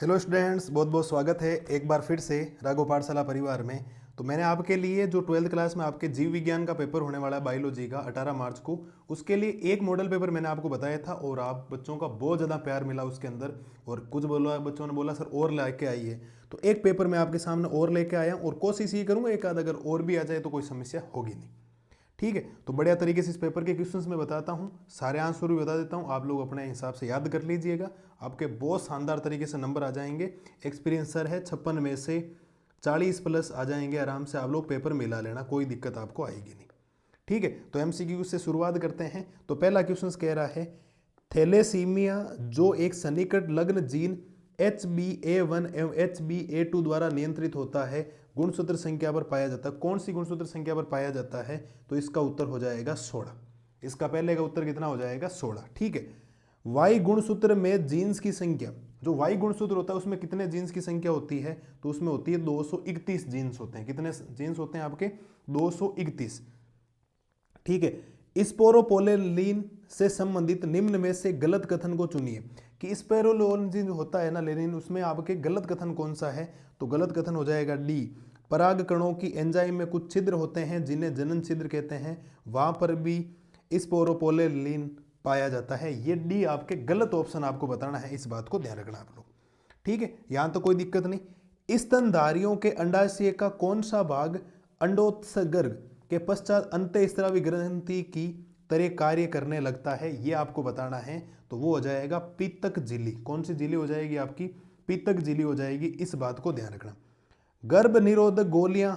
Hello students, बहुत बहुत स्वागत है एक बार फिर से राघव पाठशाला परिवार में। तो मैंने आपके लिए जो 12th क्लास में आपके जीव विज्ञान का पेपर होने वाला है बायोलॉजी का 18 मार्च को, उसके लिए एक मॉडल पेपर मैंने आपको बताया था और आप बच्चों का बहुत ज़्यादा प्यार मिला उसके अंदर। और कुछ बोला बच्चों ने बोला सर और लेके आइए, तो एक पेपर मैं आपके सामने और लेके आया और कोशिश ये करूँगा एक आध अगर और भी आ जाए तो कोई समस्या होगी नहीं। ठीक है, तो बढ़िया तरीके से इस पेपर के क्वेश्चंस मैं बताता हूँ, सारे आंसर भी बता देता हूँ, आप लोग अपने हिसाब से याद कर लीजिएगा। आपके बहुत शानदार तरीके से नंबर आ जाएंगे। एक्सपीरियंस सर है, 56 में से 40 प्लस आ जाएंगे आराम से। आप लोग पेपर मिला लेना, कोई दिक्कत आपको आएगी नहीं। ठीक है, तो MCQ से शुरुआत करते हैं। तो पहला क्वेश्चन कह रहा है थैलेसीमिया जो एक सन्निकट लग्न जीन HbA1 एवं HbA2 द्वारा नियंत्रित होता है, गुणसूत्र संख्या पर पाया जाता है। कौन सी गुणसूत्र संख्या पर पाया जाता है? तो इसका उत्तर हो जाएगा 16। इसका पहले का उत्तर कितना हो जाएगा? 16। ठीक है, वाई गुणसूत्र में जीन्स की संख्या, जो वाई गुणसूत्र होता है उसमें कितने जीन्स की संख्या होती है? तो उसमें होती है 231 जीन्स होते हैं। कितने जीन्स होते हैं आपके? 231। ठीक है, स्पोरोपोलेलिन से संबंधित निम्न में से गलत कथन को चुनिए। कि स्पेरोलोन जो होता है ना लेनिन, उसमें आपके गलत कथन कौन सा है? तो गलत कथन हो जाएगा डी, पराग कणों की एंजाइम में कुछ छिद्र होते हैं जिन्हें जनन छिद्र कहते हैं, वहां पर भी स्पोरोपोलेलिन पाया जाता है। ये डी आपके गलत ऑप्शन आपको बताना है, इस बात को ध्यान रखना आप लोग। ठीक है, यहां तो कोई दिक्कत नहीं। स्तनधारियों के अंडाशय का कौन सा भाग अंडोत्सर्ग के पश्चात अंतःस्रावी ग्रंथि की तरह कार्य करने लगता है? ये आपको बताना है। तो वो हो जाएगा पीतक झिल्ली। कौन सी झिल्ली हो जाएगी आपकी? पीतक झिल्ली हो जाएगी, इस बात को ध्यान रखना। गर्भ निरोधक गोलियां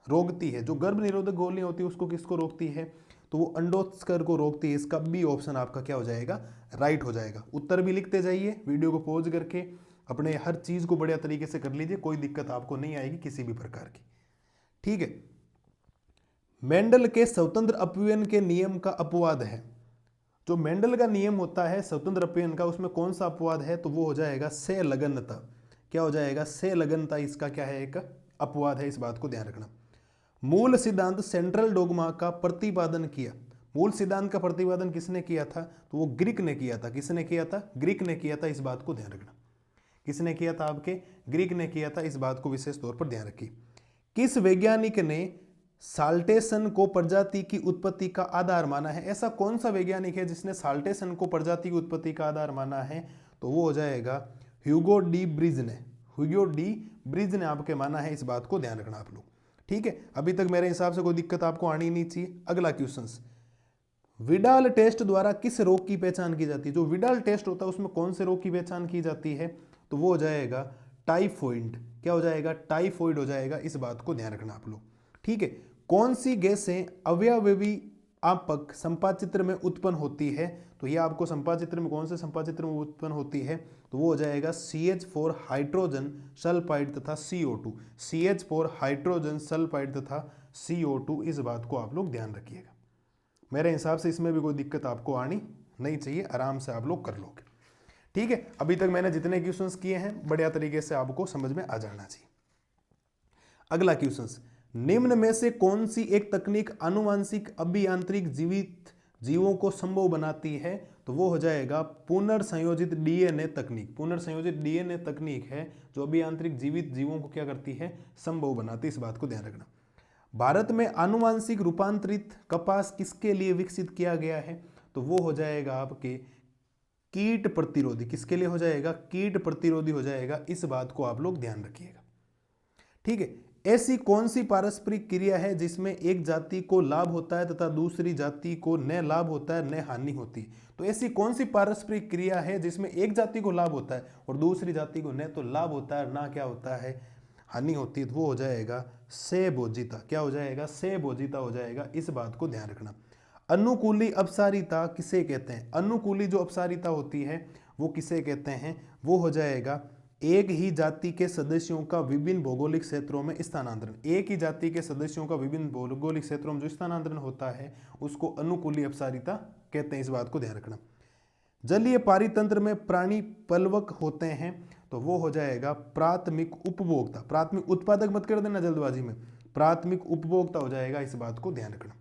रोकती है, जो गर्भ निरोधक गोलियां होती है उसको किसको रोकती है? तो वो अंडोत्सर्ग को रोकती है। इसका बी ऑप्शन आपका क्या हो जाएगा? राइट हो जाएगा। उत्तर भी लिखते जाइए, वीडियो को पॉज करके अपने हर चीज को बढ़िया तरीके से कर लीजिए, कोई दिक्कत आपको नहीं आएगी किसी भी प्रकार की। ठीक है, मेंडल के स्वतंत्र अपव्ययन के नियम का अपवाद है। जो मेंडल का नियम होता है स्वतंत्र अपव्ययन का, उसमें कौन सा अपवाद है? तो वो हो जाएगा संलग्नता। क्या हो जाएगा? संलग्नता इसका क्या है? एक अपवाद है, इस बात को ध्यान रखना। मूल सिद्धांत सेंट्रल डोगमा का प्रतिपादन किया। मूल सिद्धांत का प्रतिपादन किसने किया था? तो वो ग्रीक ने किया था। किसने किया था? ग्रीक ने किया था, इस बात को ध्यान रखना। किसने किया था? आपके ग्रीक ने किया था, इस बात को विशेष तौर पर ध्यान रखिए। किस वैज्ञानिक ने साल्टेसन को प्रजाति की उत्पत्ति का आधार माना है? ऐसा कौन सा वैज्ञानिक है जिसने साल्टेसन को प्रजाति की उत्पत्ति का आधार माना है? तो वो हो जाएगा ह्यूगो डी ब्रिज ने। ह्यूगो डी ब्रिज ने आपके माना है, इस बात को ध्यान रखना आप लोग। ठीक है, अभी तक मेरे हिसाब से कोई दिक्कत आपको आनी नहीं चाहिए। अगला क्वेश्चन, विडाल टेस्ट द्वारा किस रोग की पहचान की जाती है? जो विडाल टेस्ट होता है उसमें कौन से रोग की पहचान की जाती है? तो वो हो जाएगा टाइफॉइड। क्या हो जाएगा? टाइफॉइड हो जाएगा, इस बात को ध्यान रखना आप लोग। ठीक है, कौन सी गैसें अवयवी आपक संपाचित्र में उत्पन्न होती है? तो ये आपको संपाचित्र में कौन से संपाचित्र में उत्पन्न होती है? तो वो हो जाएगा CH4 हाइड्रोजन सल्फाइड तथा CO2। CH4 हाइड्रोजन सल्फाइड तथा CO2, इस बात को आप लोग ध्यान रखिएगा। मेरे हिसाब से इसमें भी कोई दिक्कत आपको आनी नहीं चाहिए, आराम से आप लोग कर लोगे। ठीक है, अभी तक मैंने जितने क्वेश्चंस किए हैं बढ़िया तरीके से आपको समझ में आ जाना चाहिए। अगला क्वेश्चन, निम्न में से कौन सी एक तकनीक आनुवांशिक अभियांत्रिक जीवित जीवों को संभव बनाती है? तो वो हो जाएगा पुनर्संयोजित DNA तकनीक। पुनर्संयोजित DNA तकनीक है जो अभियांत्रिक जीवित जीवों को क्या करती है? संभव बनाती है, इस बात को ध्यान रखना। भारत में आनुवांशिक रूपांतरित कपास किसके लिए विकसित किया गया है? तो वो हो जाएगा आपके कीट प्रतिरोधी। किसके लिए हो जाएगा? कीट प्रतिरोधी हो जाएगा, इस बात को आप लोग ध्यान रखिएगा। ठीक है, ऐसी कौन सी पारस्परिक क्रिया है जिसमें एक जाति को लाभ होता है तथा दूसरी जाति को न लाभ होता है न हानि होती? तो ऐसी कौन सी पारस्परिक क्रिया है जिसमें एक जाति को लाभ होता है और दूसरी जाति को न तो लाभ होता है ना क्या होता है? हानि होती है? तो वो हो जाएगा सेबोजिता। क्या हो जाएगा? सेबोजिता हो जाएगा, इस बात को ध्यान रखना। अनुकूली अपसारिता किसे कहते हैं? अनुकूली जो अपसारिता होती है वो किसे कहते हैं? वो हो जाएगा एक ही जाति के सदस्यों का विभिन्न भौगोलिक क्षेत्रों में स्थानांतरण। एक ही जाति के सदस्यों का विभिन्न भौगोलिक क्षेत्रों में जो स्थानांतरण होता है उसको अनुकूली अपसारिता कहते हैं, इस बात को ध्यान रखना। जलीय पारितंत्र में प्राणी पलवक होते हैं, तो वो हो जाएगा प्राथमिक उपभोक्ता। प्राथमिक उत्पादक मत कर देना जल्दबाजी में, प्राथमिक उपभोक्ता हो जाएगा, इस बात को ध्यान रखना।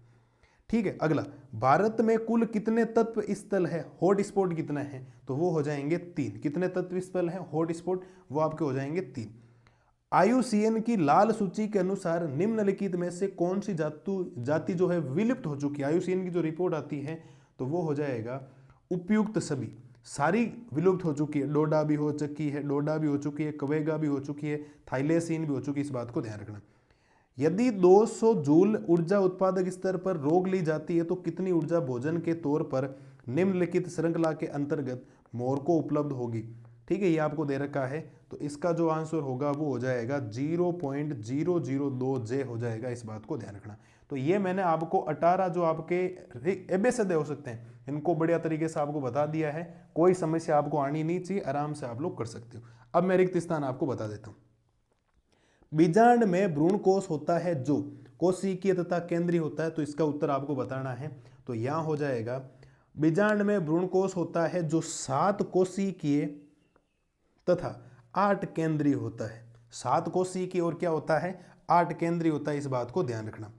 ठीक है। अगला, भारत में कुल कितने तत्व स्थल है, हॉट स्पॉट कितना है, तो वो हो जाएंगे 3। कितने तत्व स्थल है हॉट स्पॉट, वो आपके हो जाएंगे 3। IUCN की लाल सूची के अनुसार निम्नलिखित में से कौन सी जाति जो है विलुप्त हो चुकी है, IUCN की जो रिपोर्ट आती है तो वो हो जाएगा उपयुक्त सभी, सारी विलुप्त हो चुकी है। डोडा भी हो चुकी है, डोडा भी हो चुकी है, कवेगा भी हो चुकी है, थाइलेसीन भी हो चुकी है, इस बात को ध्यान रखना। यदि 200 जूल ऊर्जा उत्पादक स्तर पर रोक ली जाती है तो कितनी ऊर्जा भोजन के तौर पर निम्नलिखित श्रृंखला के अंतर्गत मोर को उपलब्ध होगी। ठीक है, ये आपको दे रखा है, तो इसका जो आंसर होगा वो हो जाएगा 0.002 जे हो जाएगा, इस बात को ध्यान रखना। तो ये मैंने आपको 18 जो आपके एबेसद हो सकते हैं, इनको बढ़िया तरीके से आपको बता दिया है। कोई समस्या आपको आनी नहीं चाहिए, आराम से आप लोग कर सकते हो। अब मैं रिक्त स्थान आपको बता देता हूँ। बीजांड में भ्रूण कोश होता है जो कोशिकीय तथा केंद्रीय होता है, तो इसका उत्तर आपको बताना है। तो यहां हो जाएगा बीजांड में भ्रूण कोश होता है जो 7 कोशिकीय तथा 8 केंद्रीय होता है। 7 कोशिकीय और क्या होता है, 8 केंद्रीय होता है, इस बात को ध्यान रखना।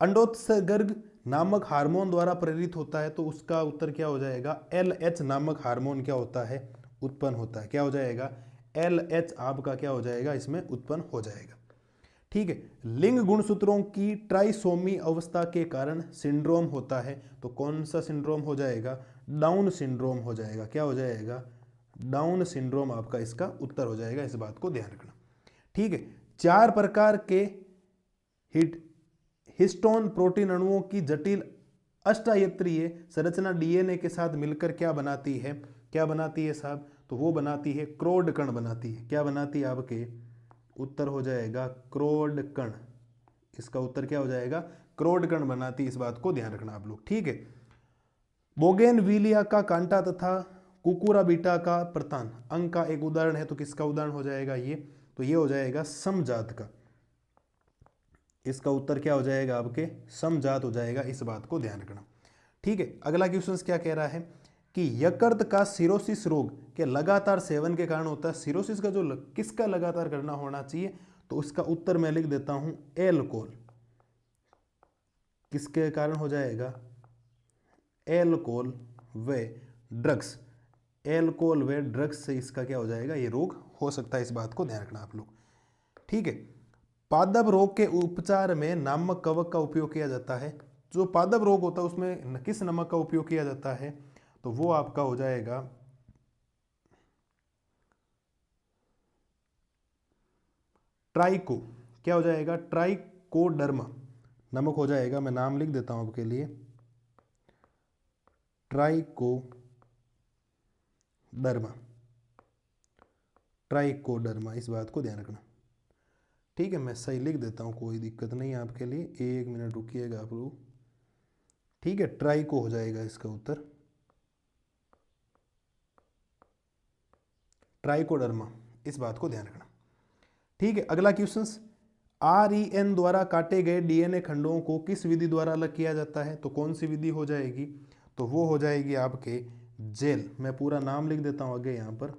अंडोत्सर्ग नामक हार्मोन द्वारा प्रेरित होता है, तो उसका उत्तर क्या हो जाएगा, LH नामक हार्मोन क्या होता है, उत्पन्न होता है। क्या हो जाएगा, LH आपका क्या हो जाएगा, इसमें उत्पन्न हो जाएगा। ठीक है, लिंग गुणसूत्रों की ट्राइसोमी अवस्था के कारण सिंड्रोम होता है, तो कौन सा सिंड्रोम हो जाएगा, डाउन सिंड्रोम हो जाएगा। क्या हो जाएगा, डाउन सिंड्रोम आपका इसका उत्तर हो जाएगा, इस बात को ध्यान रखना। ठीक है, 4 प्रकार के हिस्टोन प्रोटीन अणुओं की जटिल अष्टायत्रीय संरचना DNA के साथ मिलकर क्या बनाती है, क्या बनाती है साहब, तो वो बनाती है क्रोड कण बनाती है। क्या बनाती है, आपके उत्तर हो जाएगा क्रोड कण, इसका उत्तर क्या हो जाएगा, क्रोड कण बनाती है, इस बात को ध्यान रखना आप लोग। ठीक है, बोगेनविलिया का कांटा तथा कुकुराबिटा का प्रतान अंग का एक उदाहरण है, तो किसका उदाहरण हो जाएगा ये, तो ये हो जाएगा समजात का। इसका उत्तर क्या हो जाएगा, आपके समजात हो जाएगा, इस बात को ध्यान रखना। ठीक है, अगला क्वेश्चन क्या कह रहा है कि यकृत का सिरोसिस रोग के लगातार सेवन के कारण होता है। सिरोसिस का जो किसका लगातार करना होना चाहिए, तो उसका उत्तर मैं लिख देता हूं एल्कोहल। किसके कारण हो जाएगा, एल्कोहल व ड्रग्स। एल्कोहल व ड्रग्स से इसका क्या हो जाएगा, ये रोग हो सकता है, इस बात को ध्यान रखना आप लोग। ठीक है, पादप रोग के उपचार में नामक कवक का उपयोग किया जाता है। जो पादप रोग होता है उसमें किस नमक का उपयोग किया जाता है, तो वो आपका हो जाएगा ट्राइको। क्या हो जाएगा, ट्राइकोडर्मा नमक हो जाएगा। मैं नाम लिख देता हूं आपके लिए, ट्राइकोडर्मा, ट्राइकोडर्मा, इस बात को ध्यान रखना। ठीक है, मैं सही लिख देता हूं, कोई दिक्कत नहीं है आपके लिए, 1 मिनट रुकिएगा आप लोग। ठीक है, ट्राइको हो जाएगा इसका उत्तर, ट्राइकोडर्मा, इस बात को ध्यान रखना। ठीक है, अगला क्वेश्चन, REN द्वारा काटे गए DNA खंडों को किस विधि द्वारा अलग किया जाता है, तो कौन सी विधि हो जाएगी, तो वो हो जाएगी आपके जेल। मैं पूरा नाम लिख देता हूं आगे, यहां पर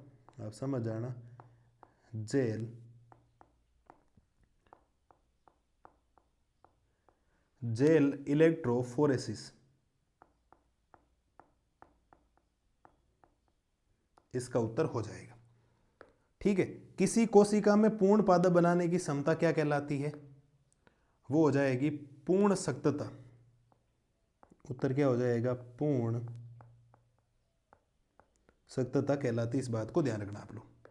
आप समझ जाना, जेल, जेल इलेक्ट्रोफोरेसिस, इसका उत्तर हो जाएगा। ठीक है, किसी कोशिका में पूर्ण पादप बनाने की क्षमता क्या कहलाती है, वो हो जाएगी पूर्ण सख्तता। उत्तर क्या हो जाएगा, पूर्ण सख्तता कहलाती है, इस बात को ध्यान रखना आप लोग।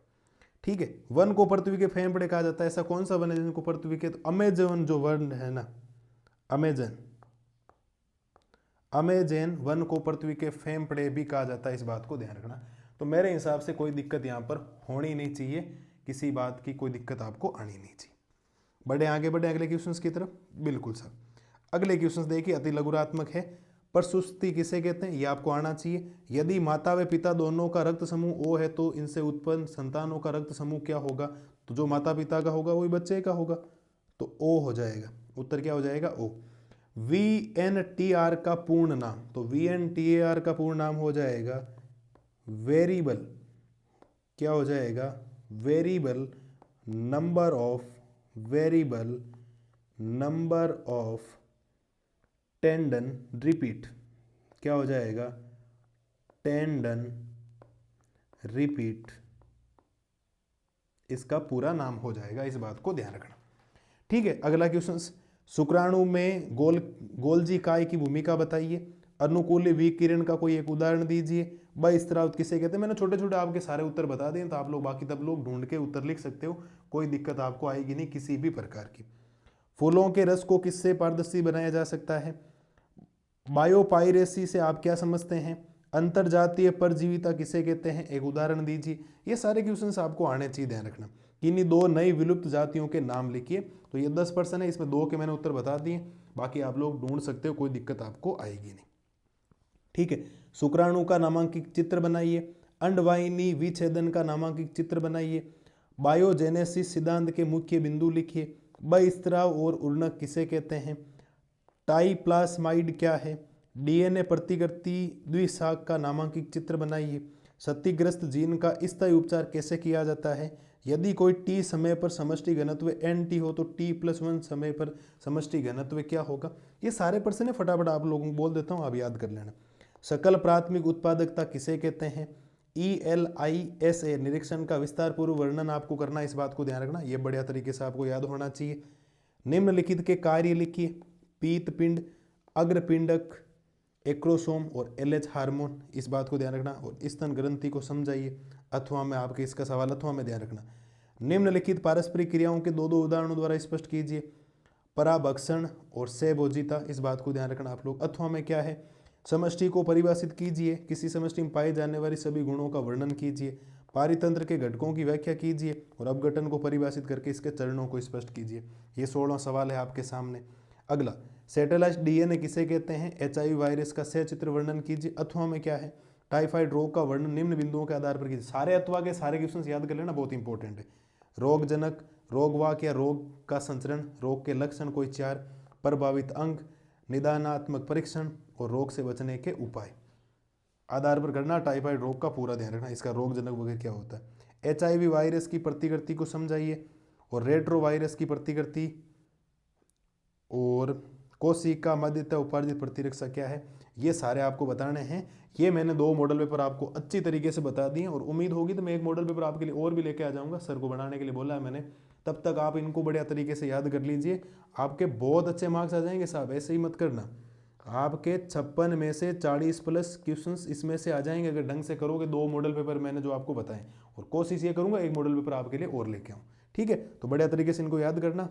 ठीक है, वन को पृथ्वी के फेफड़े कहा जाता है। ऐसा कौन सा वन है जिनको पृथ्वी के, तो अमेजन जो वन है ना, अमेजन, अमेजन वन को पृथ्वी के फेफड़े भी कहा जाता है, इस बात को ध्यान रखना। तो मेरे हिसाब से कोई दिक्कत यहाँ पर होनी नहीं चाहिए, किसी बात की कोई दिक्कत आपको आनी नहीं चाहिए। बढ़े आगे, बढ़े अगले क्वेश्चंस की तरफ। बिल्कुल सर, अगले क्वेश्चंस देखिए, अति लघुरात्मक है। प्रसूति किसे कहते हैं, ये आपको आना चाहिए। यदि माता व पिता दोनों का रक्त समूह O है तो इनसे उत्पन्न संतानों का रक्त समूह क्या होगा, तो जो माता पिता का होगा वही बच्चे का होगा, तो O हो जाएगा। उत्तर क्या हो जाएगा, O। VNTR का पूर्ण नाम, तो VNTR का पूर्ण नाम हो जाएगा वेरिएबल, क्या हो जाएगा, variable number of, variable number of tendon repeat, क्या हो जाएगा, टेंडन रिपीट, इसका पूरा नाम हो जाएगा, इस बात को ध्यान रखना। ठीक है, अगला क्वेश्चन, शुक्राणु में गोल्जी काय की भूमिका बताइए, अनुकूल विकिरण का कोई एक उदाहरण दीजिए, बहिस्राव किसे कहते हैं। मैंने छोटे छोटे आपके सारे उत्तर बता दिए, तो आप लोग बाकी तब लोग ढूंढ के उत्तर लिख सकते हो, कोई दिक्कत आपको आएगी नहीं किसी भी प्रकार की। फूलों के रस को किससे पारदर्शी बनाया जा सकता है, बायोपायरेसी से आप क्या समझते हैं, अंतरजातीय परजीविता किसे कहते हैं, एक उदाहरण दीजिए। ये सारे क्वेश्चंस आपको आने चाहिए, ध्यान रखना। किन्हीं 2 नई विलुप्त जातियों के नाम लिखिए, तो ये 10% है, इसमें 2 के मैंने उत्तर बता दिए, बाकी आप लोग ढूंढ सकते हो, कोई दिक्कत आपको आएगी नहीं। ठीक है, शुक्राणु का नामांकित चित्र बनाइए, अंडवाहिनी विच्छेदन का नामांकित चित्र बनाइए, बायोजेनेसिस सिद्धांत के मुख्य बिंदु लिखिए, बहिस्राव और उर्णक किसे कहते हैं, टाइप्लास्माइड क्या है, डीएनए प्रतिकृति द्विशाख का नामांकित चित्र बनाइए, क्षतिग्रस्त जीन का स्थायी उपचार कैसे किया जाता है, यदि कोई टी समय पर समष्टि घनत्व एन टी हो तो t+1 समय पर समष्टि घनत्व क्या होगा। ये सारे प्रश्न है, फटाफट आप लोगों को बोल देता हूँ, आप याद कर लेना। सकल प्राथमिक उत्पादकता किसे कहते हैं, ELISA निरीक्षण का विस्तार पूर्व वर्णन आपको करना, इस बात को ध्यान रखना, ये बढ़िया तरीके से आपको याद होना चाहिए। निम्नलिखित के कार्य लिखिए, पीतपिंड, अग्रपिंडक, एक्रोसोम और LH हार्मोन, इस बात को ध्यान रखना। और स्तन ग्रंथि को समझाइए, अथवा में आपके इसका सवाल अथवा में ध्यान रखना। निम्नलिखित पारस्परिक क्रियाओं के 2 उदाहरणों द्वारा स्पष्ट कीजिए, पराभक्षण और सहभोजिता, इस बात को ध्यान रखना आप लोग। अथवा में क्या है, समष्टि को परिभाषित कीजिए, किसी समष्टि में पाए जाने वाली सभी गुणों का वर्णन कीजिए, पारितंत्र के घटकों की व्याख्या कीजिए और अपघटन को परिभाषित करके इसके चरणों को स्पष्ट कीजिए। ये 16 सवाल है आपके सामने। अगला, सैटेलाइट डीएनए किसे कहते हैं, HIV वायरस का सचित्र वर्णन कीजिए। अथवा में क्या है, टाइफाइड रोग का वर्णन निम्न बिंदुओं के आधार पर कीजिए। सारे अथवा के सारे क्वेश्चंस याद कर लेना, बहुत इंपॉर्टेंट है। रोगजनक, रोगवाक या रोग का संचरण, रोग के लक्षण कोई 4, प्रभावित अंग, निदानात्मक परीक्षण और रोग से बचने के उपाय आधार पर करना। टाइफाइड रोग का पूरा ध्यान रखना, इसका रोगजनक वगैरह क्या होता है। HIV वायरस की प्रतिकृति को समझाइए और रेट्रो वायरस की प्रतिकृति और कोशिका मध्यता उपार्जित प्रतिरक्षा क्या है, ये सारे आपको बताने हैं। ये मैंने 2 मॉडल पेपर आपको अच्छी तरीके से बता दिए, और उम्मीद होगी तो मैं एक मॉडल पेपर आपके लिए और भी लेके आ जाऊंगा, सर को बनाने के लिए बोला है मैंने। तब तक आप इनको बढ़िया तरीके से याद कर लीजिए, आपके बहुत अच्छे मार्क्स आ जाएंगे साहब, ऐसे ही मत करना। आपके 56 में से 40+ क्वेश्चंस इसमें से आ जाएंगे अगर ढंग से करोगे। 2 मॉडल पेपर मैंने जो आपको बताएं, और कोशिश ये करूंगा एक मॉडल पेपर आपके लिए और लेके आऊँ। ठीक है, तो बढ़िया तरीके से इनको याद करना।